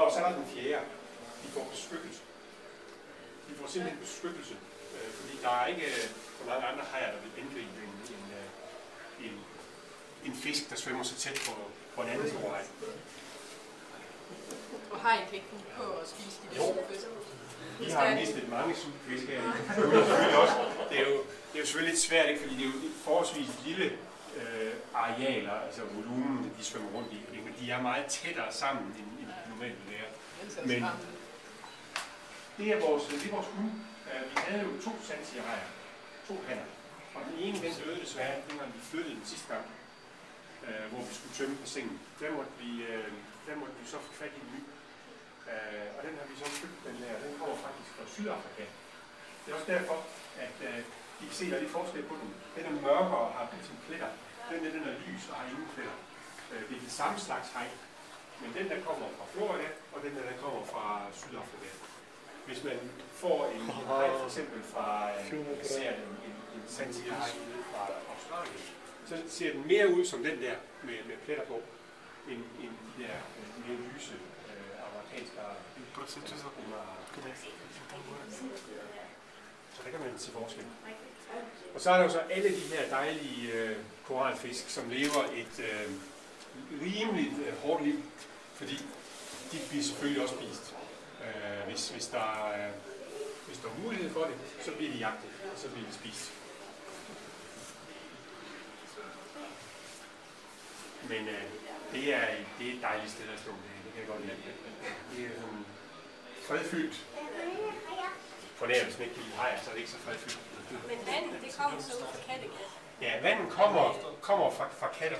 Og så er der den fjerde. De får beskyttelse. De får simpelthen beskyttelse, fordi der er ikke så mange andre hajer, der vil angribe en fisk, der svømmer så tæt på en anden stor haj. Og hajen kan ikke på at spise de der sultfisk. Vi har mistet mange sultfisk her. Det er jo selvfølgelig lidt svært, ikke? Fordi det er jo et forholdsvis lille arealer, altså volumen, de svømmer rundt i, men de er meget tættere sammen end normalt vil være. Men det er vores hund. Vi havde jo 2 sandtigerhajer, 2 hanner, og den ene den døde desværre, dengang vi flyttede den sidste gang, hvor vi skulle tømme bassinet. Der måtte vi så få fat i en ny. Og den har vi så købt, den kommer faktisk fra Sydafrika. Det er også derfor, at I kan se, at der er lidt forskel på den. Den er mørkere og har lidt pletter. Den er lys og har ingen pletter. Det er den samme slags haj. Men den der kommer fra Florida, og den der kommer fra Sydafrika. Hvis man får en haj for eksempel fra en sandtigerhaj fra Australien, så ser den mere ud som den der med pletter på, end de der mere lyse amerikanske så der kan man se forskel. Og så er der jo så alle de her dejlige koralfisk, som lever et rimeligt hårdt liv, fordi de bliver selvfølgelig også spist. Hvis der er mulighed for det, så bliver de jagtet, og så bliver de spist. Men det er et dejligt sted at stå. Det kan jeg godt lide. Det er sådan fredfyldt. Fornærmelsen ikke kan lide hajer, så er det ikke så fredfyldt. Men vandet, det kommer så ud fra Kattegat? Ja, vandet kommer fra Kattegat.